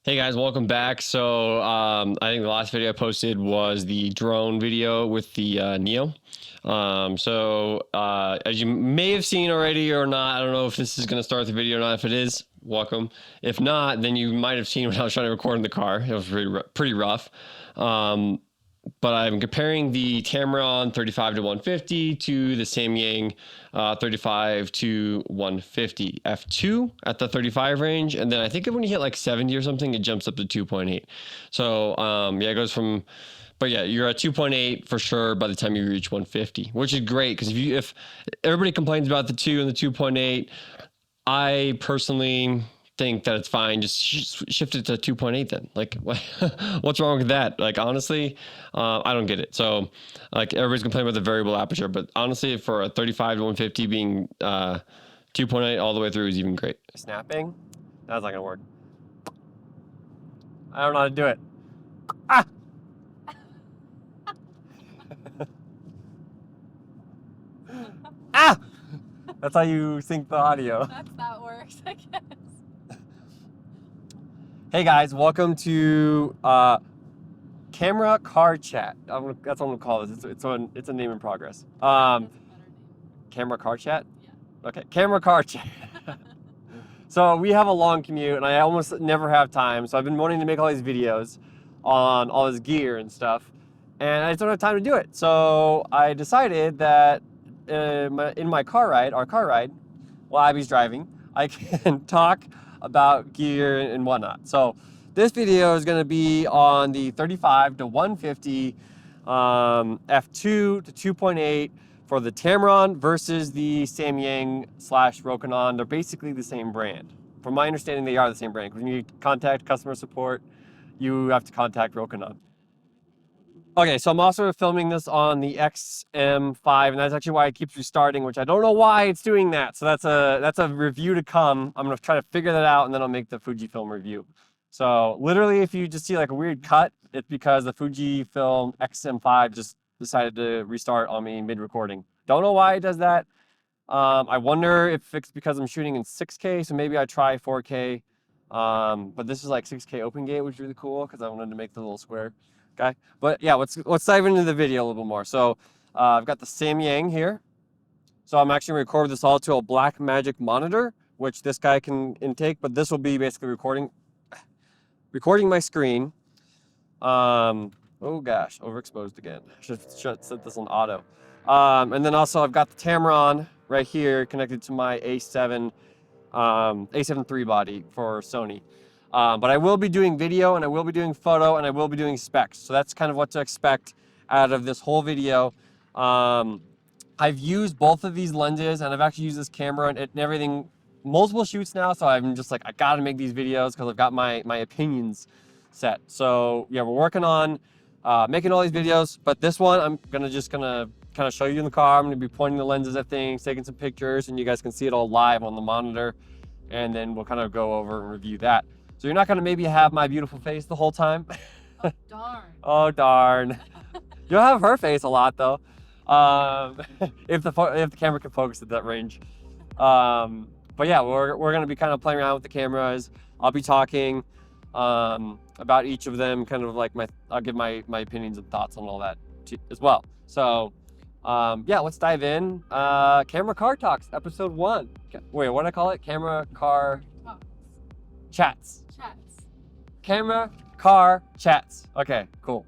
Hey guys, welcome back. So I think the last video I posted was the drone video with the Neo. As you may have seen already or not, I don't know if this is going to start the video or not. If it is, welcome. If not, then you might have seen what I was trying to record in the car. It was pretty rough. But I'm comparing the Tamron 35 to 150 to the Samyang 35 to 150 f2 at the 35 range, and then I think when you hit like 70 or something, it jumps up to 2.8. So yeah, it goes from, but yeah, you're at 2.8 for sure by the time you reach 150, which is great because if everybody complains about the 2 and the 2.8, I personally think that it's fine. Just shift it to 2.8 then. Like, what's wrong with that? Like, honestly, I don't get it. So, like, everybody's complaining about the variable aperture, but honestly, for a 35 to 150 being 2.8 all the way through is even great. Snapping? That's not gonna work. I don't know how to do it. Ah! Ah! That's how you sync the audio. That works, I guess. Hey guys, welcome to camera car chat. That's what I'm gonna call this. It's a name in progress. That's a better name. Camera car chat. Yeah. Okay, camera car chat. So we have a long commute, and I almost never have time. So I've been wanting to make all these videos on all this gear and stuff, and I just don't have time to do it. So I decided that in my car ride, our car ride, while Abby's driving, I can talk about gear and whatnot. So this video is going to be on the 35 to 150 f2 to 2.8 for the Tamron versus the Samyang / Rokinon. They're basically the same brand. From my understanding, they are the same brand. When you contact customer support, you have to contact Rokinon. Okay, so I'm also filming this on the XM5, and that's actually why it keeps restarting, which I don't know why it's doing that. So that's a review to come. I'm gonna try to figure that out, and then I'll make the Fujifilm review. So literally, if you just see like a weird cut, it's because the Fujifilm XM5 just decided to restart on me mid-recording. Don't know why it does that. I wonder if it's because I'm shooting in 6K, so maybe I try 4K. But this is like 6K open gate, which is really cool because I wanted to make the little square. Okay, but yeah, let's dive into the video a little bit more. So I've got the Samyang here. So I'm actually going to record this all to a Blackmagic monitor, which this guy can intake, but this will be basically recording my screen. Oh gosh, overexposed again. Should set this on auto. And then also I've got the Tamron right here connected to my A7 III body for Sony. But I will be doing video, and I will be doing photo, and I will be doing specs. So that's kind of what to expect out of this whole video. I've used both of these lenses, and I've actually used this camera and everything, multiple shoots now. So I'm just like, I gotta make these videos because I've got my opinions set. So yeah, we're working on making all these videos. But this one, I'm just gonna kind of show you in the car. I'm gonna be pointing the lenses at things, taking some pictures, and you guys can see it all live on the monitor. And then we'll kind of go over and review that. So you're not going to maybe have my beautiful face the whole time. Oh, darn. Oh, darn. You'll have her face a lot, though, if the camera can focus at that range. But yeah, we're going to be kind of playing around with the cameras. I'll be talking about each of them, kind of like I'll give my opinions and thoughts on all that as well. So yeah, let's dive in. Camera Car Talks, episode 1. Wait, what did I call it? Camera Car Chats. Camera Car Chats. Okay, cool.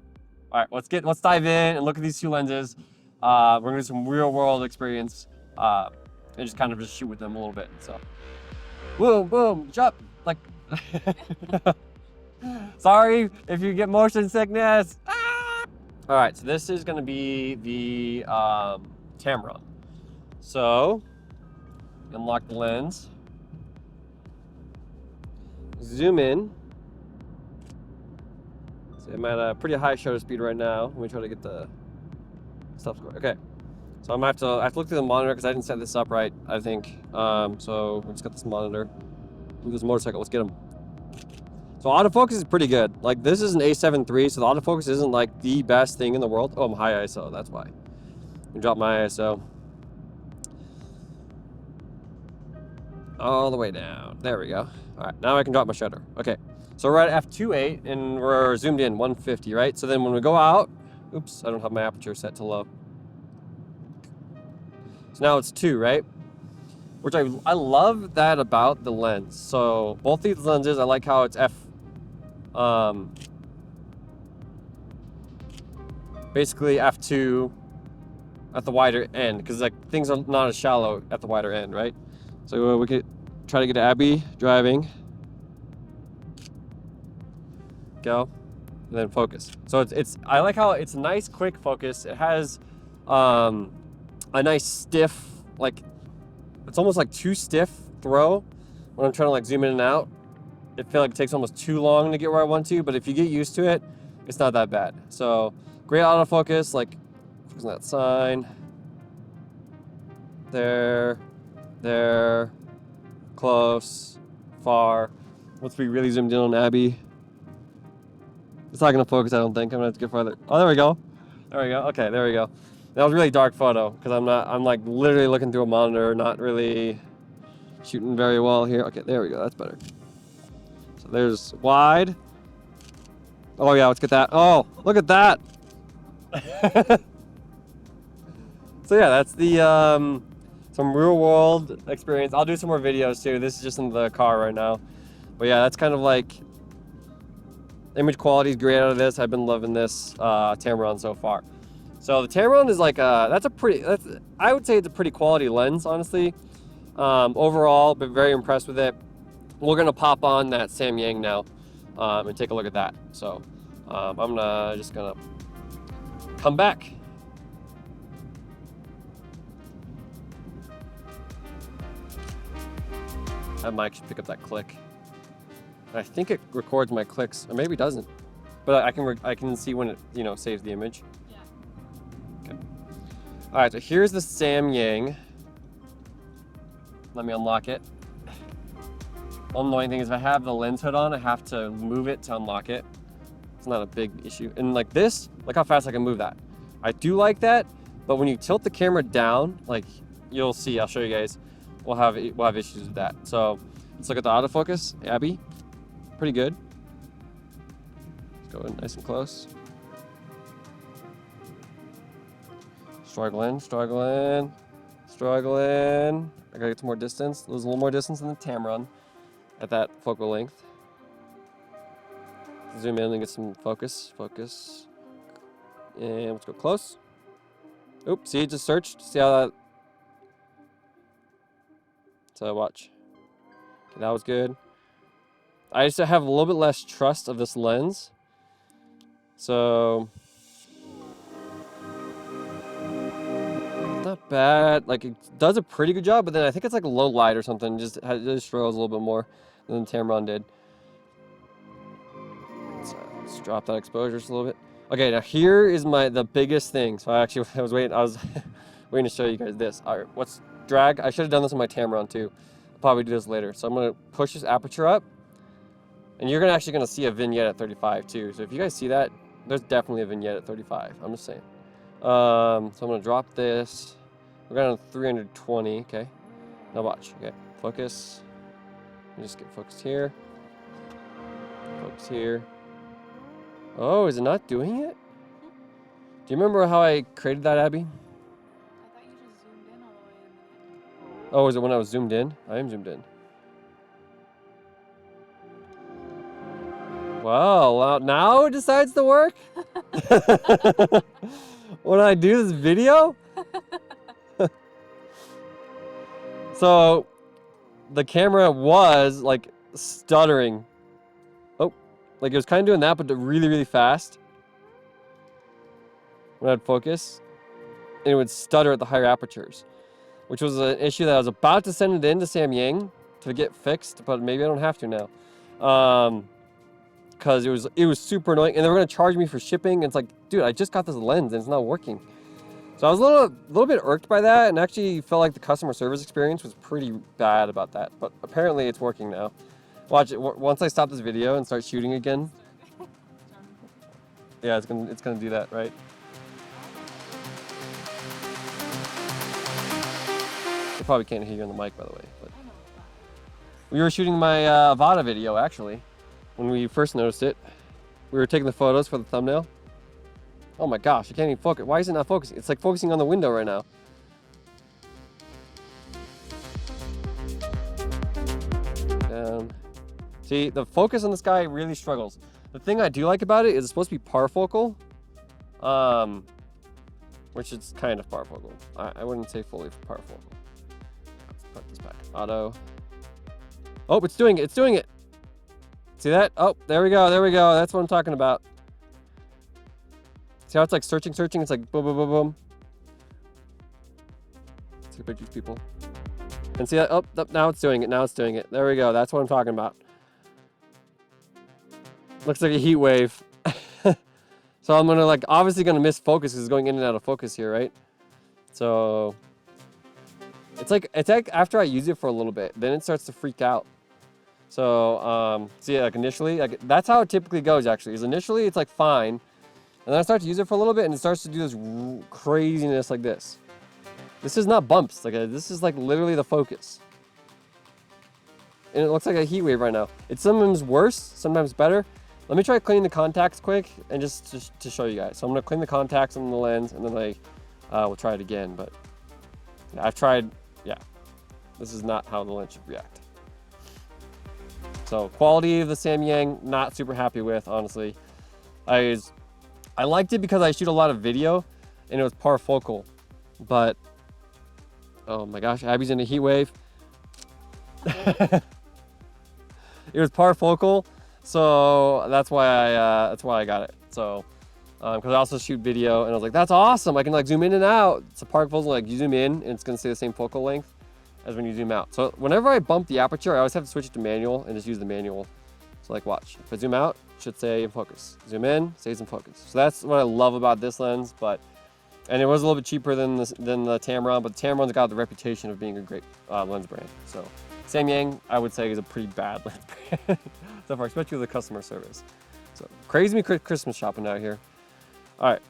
All right, let's dive in and look at these two lenses. We're gonna do some real world experience and just kind of shoot with them a little bit. So, boom, boom, jump. Like, sorry if you get motion sickness. Ah! All right, so this is gonna be the Tamron. So, unlock the lens. Zoom in. So I'm at a pretty high shutter speed right now. Let me try to get the stuff going. Okay. So I have to look through the monitor because I didn't set this up right, I think. So let's get this monitor. Move this motorcycle, let's get him. So autofocus is pretty good. Like, this is an A7 III, so the autofocus isn't like the best thing in the world. Oh, I'm high ISO, that's why. Let me drop my ISO. All the way down. There we go. All right, now I can drop my shutter. Okay, So we're at f2.8 and we're zoomed in 150, right? So then when we go out, oops, I don't have my aperture set to low. So now it's 2, right? Which I love that about the lens. So both these lenses, I like how it's basically f2 at the wider end, because like things are not as shallow at the wider end, right? So we could try to get Abby driving. Go, and then focus. So I like how it's a nice quick focus. It has a nice stiff, like it's almost like too stiff throw when I'm trying to like zoom in and out. I feel like it takes almost too long to get where I want to, but if you get used to it, it's not that bad. So great autofocus, like focus on that sign. There, close, far. Once we really zoomed in on Abby, it's not gonna focus, I don't think. I'm gonna have to get farther. Oh, there we go. There we go. Okay, there we go. That was a really dark photo because I'm like literally looking through a monitor, not really shooting very well here. Okay, there we go. That's better. So there's wide. Oh yeah, let's get that. Oh, look at that. So yeah, that's the some real world experience. I'll do some more videos too. This is just in the car right now. But yeah, that's kind of like image quality is great out of this. I've been loving this Tamron so far. So the Tamron is like I would say it's a pretty quality lens, honestly. Overall, been very impressed with it. We're gonna pop on that Samyang now and take a look at that. So I'm just gonna come back. That mic should pick up that click. I think it records my clicks, or maybe it doesn't. But I can see when it saves the image. Yeah. Okay. All right, so here's the Samyang. Let me unlock it. One annoying thing is if I have the lens hood on, I have to move it to unlock it. It's not a big issue. And like this, look how fast I can move that. I do like that, but when you tilt the camera down, like you'll see, I'll show you guys, we'll have issues with that. So let's look at the autofocus, Abby. Pretty good. Let's go in nice and close. Struggling. I gotta get some more distance. There's a little more distance than the Tamron at that focal length. Zoom in and get some focus. And let's go close. Oops, see, it just searched. See how that... So watch. Okay, that was good. I just have a little bit less trust of this lens. So... not bad. Like, it does a pretty good job, but then I think it's like a low light or something. It just struggles a little bit more than Tamron did. Let's drop that exposure just a little bit. Okay, now here is the biggest thing. So I was waiting to show you guys this. All right, what's drag? I should have done this on my Tamron too. I'll probably do this later. So I'm gonna push this aperture up, and you're actually gonna see a vignette at 35 too. So if you guys see that, there's definitely a vignette at 35. I'm just saying. So I'm gonna drop this. We're going to 320. Okay. Now watch. Okay. Focus. Let me just get focused here. Focus here. Oh, is it not doing it? Do you remember how I created that, Abby? I thought you just zoomed in all the way in. Oh, is it when I was zoomed in? I am zoomed in. Well, now it decides to work? When I do this video? So, the camera was like stuttering. Oh, like it was kind of doing that, but really, really fast. When I'd focus, and it would stutter at the higher apertures, which was an issue that I was about to send it into Samyang to get fixed, but maybe I don't have to now. Because it was super annoying, and they were gonna charge me for shipping. And it's like, dude, I just got this lens and it's not working. So I was a little bit irked by that, and actually felt like the customer service experience was pretty bad about that. But apparently it's working now. Watch it. Once I stop this video and start shooting again. Yeah, it's gonna do that, right? I probably can't hear you on the mic, by the way. But we were shooting my Avada video actually. when we first noticed it. We were taking the photos for the thumbnail. Oh my gosh, I can't even focus. Why is it not focusing? It's like focusing on the window right now. See, the focus on this guy really struggles. The thing I do like about it is it's supposed to be parfocal, which is kind of parfocal. I wouldn't say fully parfocal. Let's put this back. Auto. Oh, it's doing it. It's doing it. See that? Oh, there we go. There we go. That's what I'm talking about. See how it's like searching? It's like boom, boom, boom, boom. Let's see pictures, people. And see that? Oh, now it's doing it. Now it's doing it. There we go. That's what I'm talking about. Looks like a heat wave. So I'm gonna obviously gonna miss focus because it's going in and out of focus here, right? So it's like after I use it for a little bit, then it starts to freak out. So see, like initially, that's how it typically goes actually. Is initially it's like fine, and then I start to use it for a little bit, and it starts to do this craziness like this. This is not bumps. This is like literally the focus. And it looks like a heat wave right now. It's sometimes worse, sometimes better. Let me try cleaning the contacts quick and just to show you guys. So I'm gonna clean the contacts on the lens and then we'll try it again. But yeah, I've tried, yeah. This is not how the lens should react. So quality of the Samyang, not super happy with, honestly. I liked it because I shoot a lot of video and it was parfocal. But, oh my gosh, Abby's in a heat wave. It was parfocal. So that's why I got it. So, because I also shoot video, and I was like, that's awesome. I can zoom in and out. It's a parfocal, you zoom in, and it's gonna stay the same focal length as when you zoom out. So whenever I bump the aperture, I always have to switch it to manual and just use the manual. So watch. If I zoom out, it should stay in focus. Zoom in, stays in focus. So that's what I love about this lens. And it was a little bit cheaper than the Tamron, but the Tamron's got the reputation of being a great lens brand. So Samyang, I would say, is a pretty bad lens brand so far, especially with the customer service. So crazy me Christmas shopping out here. All right,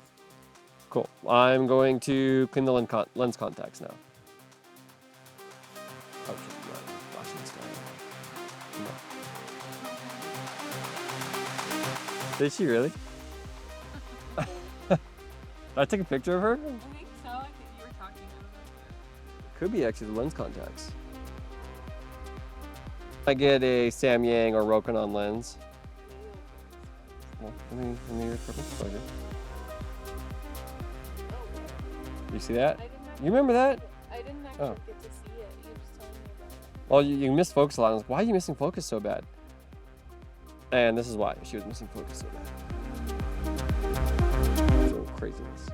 cool. I'm going to clean the lens contacts now. Oh, watching this guy. Did she really? Did I take a picture of her? I think so. I think you were talking about it. Could be actually the lens contacts. I get a Samyang or Rokinon lens. Well, let me purple exposure. You see that? You remember that? I didn't actually get to see it. You were just telling me about it. Well, you missed focus a lot. I was like, why are you missing focus so bad? And this is why she was missing focus so bad. So craziness.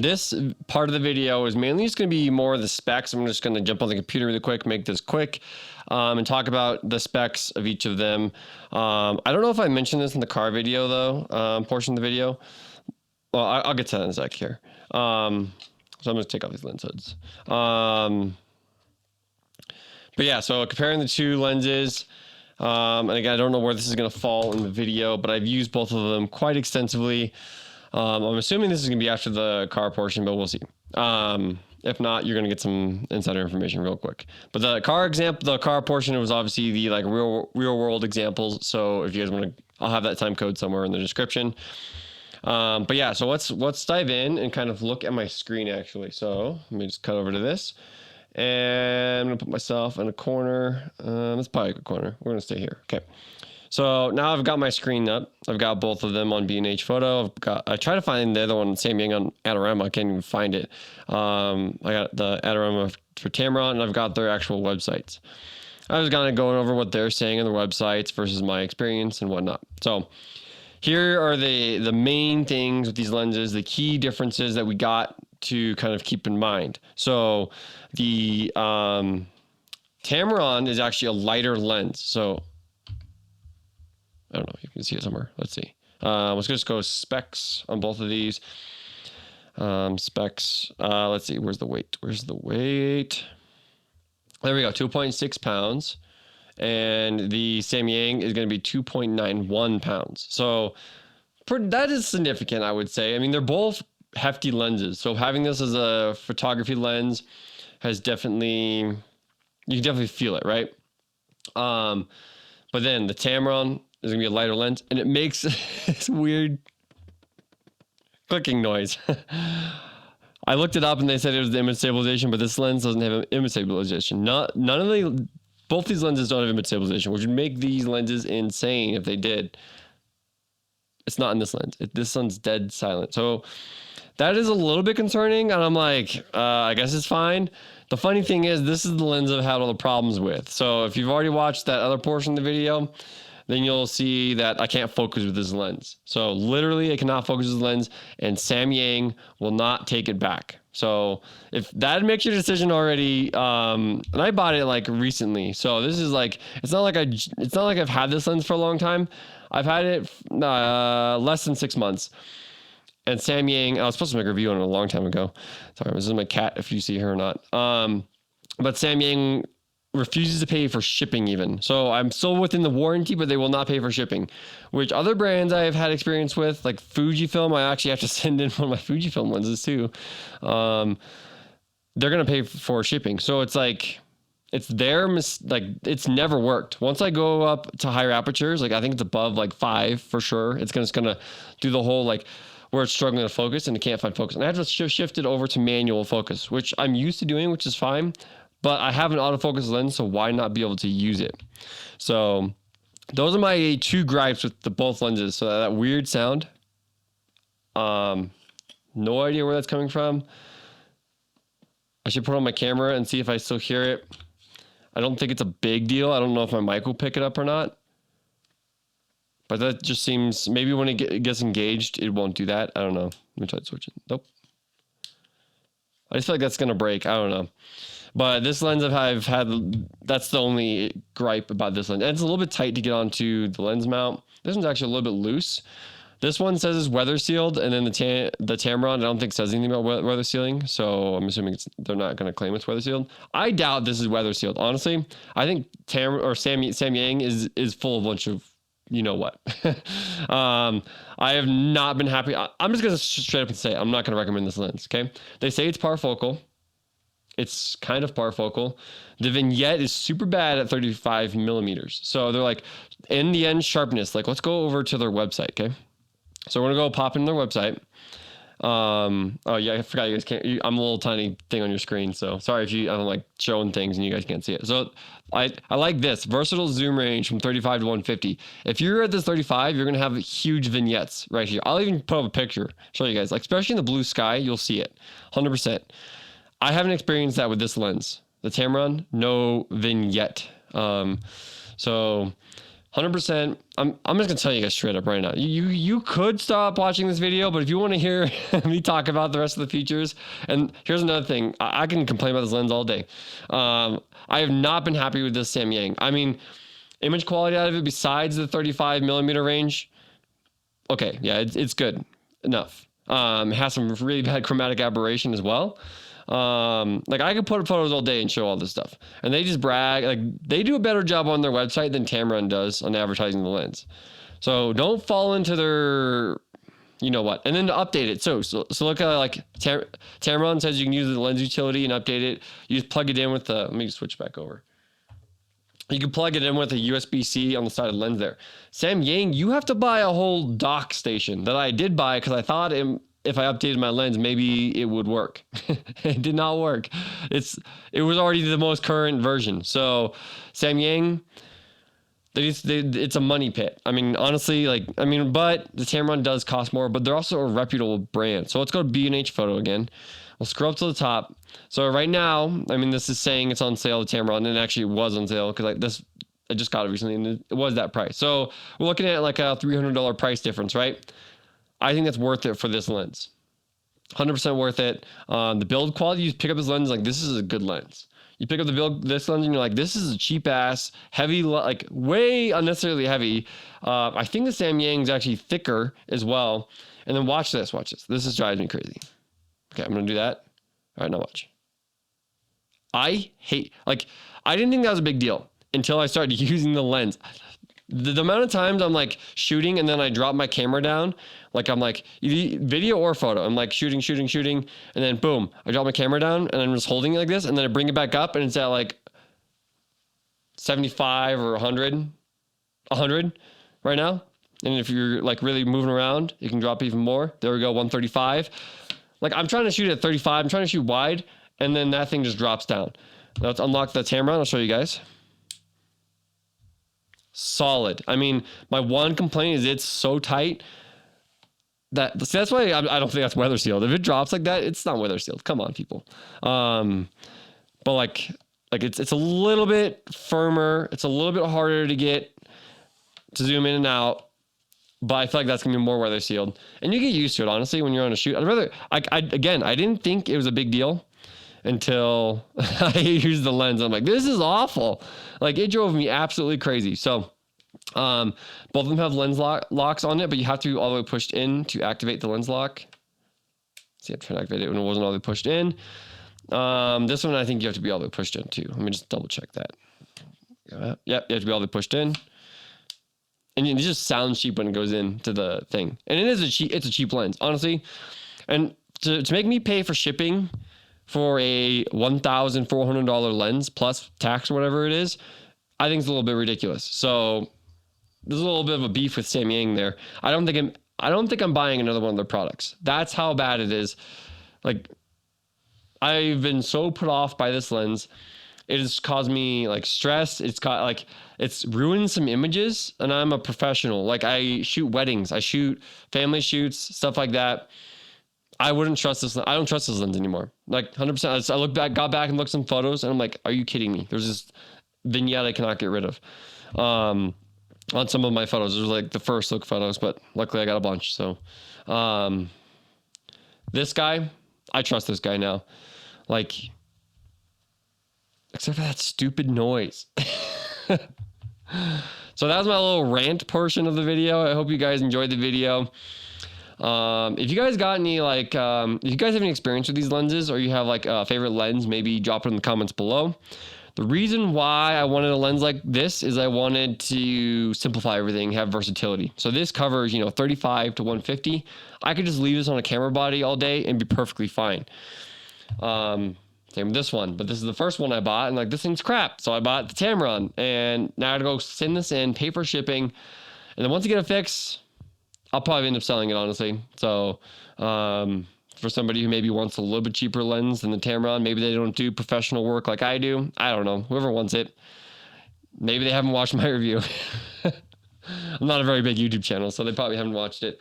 This part of the video is mainly just going to be more of the specs. I'm just going to jump on the computer really quick, make this quick, and talk about the specs of each of them. I don't know if I mentioned this in the car video though, portion of the video. Well, I'll get to that in a sec here. So I'm going to take off these lens hoods. But yeah, so comparing the two lenses, and again, I don't know where this is going to fall in the video, but I've used both of them quite extensively. I'm assuming this is going to be after the car portion, but we'll see. If not, you're going to get some insider information real quick. But the car portion was obviously the real world examples. So if you guys want to, I'll have that time code somewhere in the description. But yeah, so let's dive in and kind of look at my screen actually. So let me just cut over to this, and I'm going to put myself in a corner. That's probably a good corner. We're going to stay here. Okay. So now I've got my screen up. I've got both of them on B&H Photo. I try to find the other one, Samyang on Adorama. I can't even find it. I got the Adorama for Tamron, and I've got their actual websites. I was kind of going over what they're saying on their websites versus my experience and whatnot. So here are the main things with these lenses, the key differences that we got to kind of keep in mind. So the Tamron is actually a lighter lens. So I don't know if you can see it somewhere. Let's see. Let's just go specs on both of these. Specs. Let's see. Where's the weight? Where's the weight? There we go. 2.6 pounds. And the Samyang is going to be 2.91 pounds. So that is significant, I would say. I mean, they're both hefty lenses. So having this as a photography lens has definitely, you can definitely feel it, right? But then the Tamron is going to be a lighter lens, and it makes this weird clicking noise. I looked it up and they said it was the image stabilization, but this lens doesn't have image stabilization. Both these lenses don't have image stabilization, which would make these lenses insane if they did. It's not in this lens. This one's dead silent. So that is a little bit concerning. And I'm like, I guess it's fine. The funny thing is, this is the lens I've had all the problems with. So if you've already watched that other portion of the video, then you'll see that I can't focus with this lens. So literally I cannot focus with this lens, and Samyang will not take it back. So if that makes your decision already, and I bought it like recently. So this is like, it's not like I've had this lens for a long time. I've had it less than 6 months. And Samyang, I was supposed to make a review on it a long time ago. Sorry, this is my cat, if you see her or not. But Samyang refuses to pay for shipping even. So I'm still within the warranty, but they will not pay for shipping, which other brands I have had experience with, like Fujifilm, I actually have to send in one of my Fujifilm lenses too. They're going to pay for shipping. So it's like, it's it's never worked. Once I go up to higher apertures, like I think it's above like 5 for sure. It's just going to do the whole like where it's struggling to focus and it can't find focus. And I have to shift it over to manual focus, which I'm used to doing, which is fine. But I have an autofocus lens, so why not be able to use it? So those are my 2 gripes with both lenses. So that weird sound, no idea where that's coming from. I should put it on my camera and see if I still hear it. I don't think it's a big deal. I don't know if my mic will pick it up or not. But that just seems, maybe when it gets engaged, it won't do that. I don't know. Let me try to switch it. Nope. I just feel like that's going to break. I don't know. But this lens I've had, that's the only gripe about this lens. And it's a little bit tight to get onto the lens mount. This one's actually a little bit loose. This one says it's weather sealed, and then the Tamron, I don't think says anything about weather sealing. So I'm assuming they're not going to claim it's weather sealed. I doubt this is weather sealed. Honestly, I think Samyang is full of a bunch of, you know what. I have not been happy. I'm just going to straight up and say, I'm not going to recommend this lens. Okay. They say it's parfocal. It's kind of parfocal. The vignette is super bad at 35 millimeters. So they're like, in the end, sharpness. Like, let's go over to their website, okay? So we're gonna go pop in their website. Oh yeah, I forgot you guys can't. I'm a little tiny thing on your screen, so sorry if I'm like showing things and you guys can't see it. So I like this versatile zoom range from 35 to 150. If you're at this 35, you're gonna have huge vignettes right here. I'll even put up a picture, show you guys. Like especially in the blue sky, you'll see it, 100%. I haven't experienced that with this lens. The Tamron, no vignette. So 100%. I'm just gonna tell you guys straight up right now. You could stop watching this video, but if you want to hear me talk about the rest of the features, and here's another thing, I can complain about this lens all day. I have not been happy with this Samyang. I mean, image quality out of it, besides the 35 millimeter range, okay, yeah, it's good enough. It has some really bad chromatic aberration as well. Like I could put up photos all day and show all this stuff, and they just brag. Like they do a better job on their website than Tamron does on advertising the lens. So don't fall into their, you know what, and then to update it. So look at like Tamron says you can use the lens utility and update it. You just plug it in with the, let me switch back over. You can plug it in with a USB-C on the side of the lens there. Samyang, you have to buy a whole dock station that I did buy because I thought if I updated my lens, maybe it would work. It did not work. It was already the most current version. So Samyang, it's a money pit. I mean, honestly, but the Tamron does cost more, but they're also a reputable brand. So let's go to B&H Photo again. We'll scroll up to the top. So right now, I mean, this is saying it's on sale, the Tamron, and it actually was on sale because I just got it recently and it was that price. So we're looking at like a $300 price difference, right? I think that's worth it for this lens. 100% worth it. The build quality, you pick up this lens, like this is a good lens. You pick up this lens and you're like, this is a cheap ass, heavy, like way unnecessarily heavy. I think the Samyang is actually thicker as well. And then watch this. This is driving me crazy. Okay, I'm going to do that. All right, now watch. I didn't think that was a big deal until I started using the lens. The amount of times I'm like shooting and then I drop my camera down, like I'm like video or photo. I'm like shooting, and then boom, I drop my camera down and I'm just holding it like this, and then I bring it back up and it's at like 75 or 100 right now. And if you're like really moving around, you can drop even more. There we go, 135. Like I'm trying to shoot at 35. I'm trying to shoot wide, and then that thing just drops down. Now let's unlock the Tamron. I'll show you guys. Solid. I mean, my one complaint is it's so tight that that's why I don't think that's weather sealed. If it drops like that, it's not weather sealed. Come on, people. But like it's a little bit firmer. It's a little bit harder to get to zoom in and out. But I feel like that's gonna be more weather sealed, and you get used to it. Honestly, when you're on a shoot, I didn't think it was a big deal until I used the lens. I'm like, this is awful. Like it drove me absolutely crazy. So, both of them have lens locks on it, but you have to be all the way pushed in to activate the lens lock. See, I'm trying to activate it when it wasn't all the way pushed in. This one, I think you have to be all the way pushed in too. Let me just double check that. Yep, you have to be all the way pushed in. And it just sounds cheap when it goes into the thing. And it's a cheap lens, honestly. And to make me pay for shipping for a $1,400 lens plus tax or whatever it is, I think it's a little bit ridiculous. So there's a little bit of a beef with Samyang there. I don't think I'm buying another one of their products. That's how bad it is. Like I've been so put off by this lens. It has caused me like stress. It's ruined some images, and I'm a professional. Like I shoot weddings, I shoot family shoots, stuff like that. I wouldn't trust this. I don't trust this lens anymore. Like 100%. I got back and looked at some photos, and I'm like, are you kidding me? There's this vignette I cannot get rid of. On some of my photos, there's like the first look photos, but luckily I got a bunch. So, this guy, I trust this guy now. Like, except for that stupid noise. So that was my little rant portion of the video. I hope you guys enjoyed the video. If you guys got any if you guys have any experience with these lenses, or you have like a favorite lens, maybe drop it in the comments below. The reason why I wanted a lens like this is I wanted to simplify everything, have versatility. So this covers, 35 to 150. I could just leave this on a camera body all day and be perfectly fine. Same with this one, but this is the first one I bought, and like this thing's crap. So I bought the Tamron, and now I gotta go send this in, pay for shipping, and then once I get a fix, I'll probably end up selling it, honestly. So for somebody who maybe wants a little bit cheaper lens than the Tamron, maybe they don't do professional work like I do. I don't know. Whoever wants it, maybe they haven't watched my review. I'm not a very big YouTube channel, so they probably haven't watched it.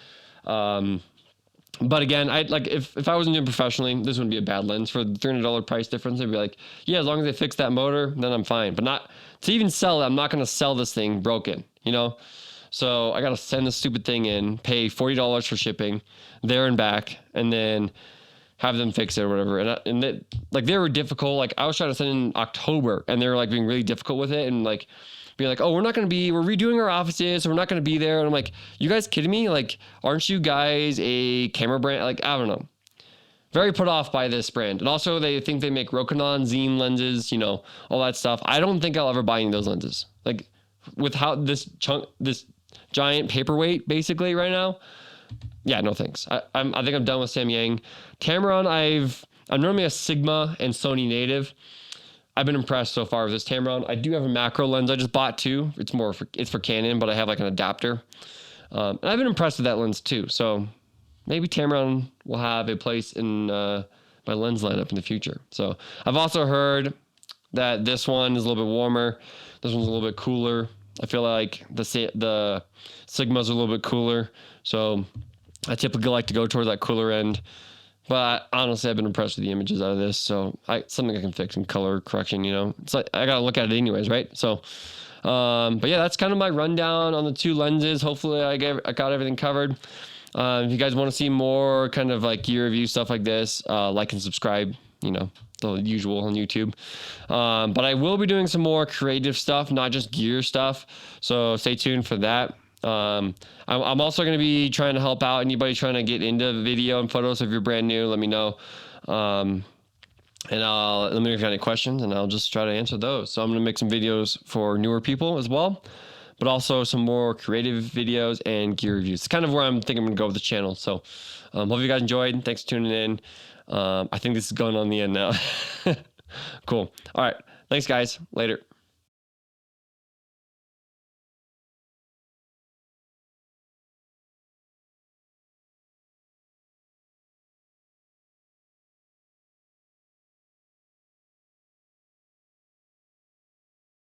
But again, if I wasn't doing professionally, this wouldn't be a bad lens. For the $300 price difference, I'd be like, yeah, as long as they fix that motor, then I'm fine. But not to even sell it. I'm not going to sell this thing broken, So I got to send this stupid thing in, pay $40 for shipping there and back, and then have them fix it or whatever. And they were difficult. Like I was trying to send in October, and they were like being really difficult with it, and like being like, oh, we're redoing our offices, so we're not going to be there. And I'm like, you guys kidding me? Like, aren't you guys a camera brand? Like, I don't know. Very put off by this brand. And also they think they make Rokinon, Zoom lenses, all that stuff. I don't think I'll ever buy any of those lenses. Like with how this giant paperweight basically right now. Yeah, no thanks. I think I'm done with Samyang. Tamron, I'm normally a Sigma and Sony native. I've been impressed so far with this Tamron. I do have a macro lens I just bought too. It's for Canon, but I have like an adapter. And I've been impressed with that lens too. So maybe Tamron will have a place in my lens lineup in the future. So I've also heard that this one is a little bit warmer. This one's a little bit cooler. I feel like the Sigmas are a little bit cooler. So I typically like to go towards that cooler end. But honestly, I've been impressed with the images out of this. So something I can fix in color correction, It's like I got to look at it anyways, right? So, but yeah, that's kind of my rundown on the two lenses. Hopefully I got everything covered. If you guys want to see more kind of like gear review stuff like this, like and subscribe. you know, the usual on YouTube. But I will be doing some more creative stuff, not just gear stuff. So stay tuned for that. I'm also going to be trying to help out anybody trying to get into video and photos. If you're brand new, let me know. And let me know if you got any questions, and I'll just try to answer those. So I'm going to make some videos for newer people as well, but also some more creative videos and gear reviews. It's kind of where I'm thinking I'm going to go with the channel. So hope you guys enjoyed. Thanks for tuning in. I think this is going on the end now. Cool. All right. Thanks, guys. Later.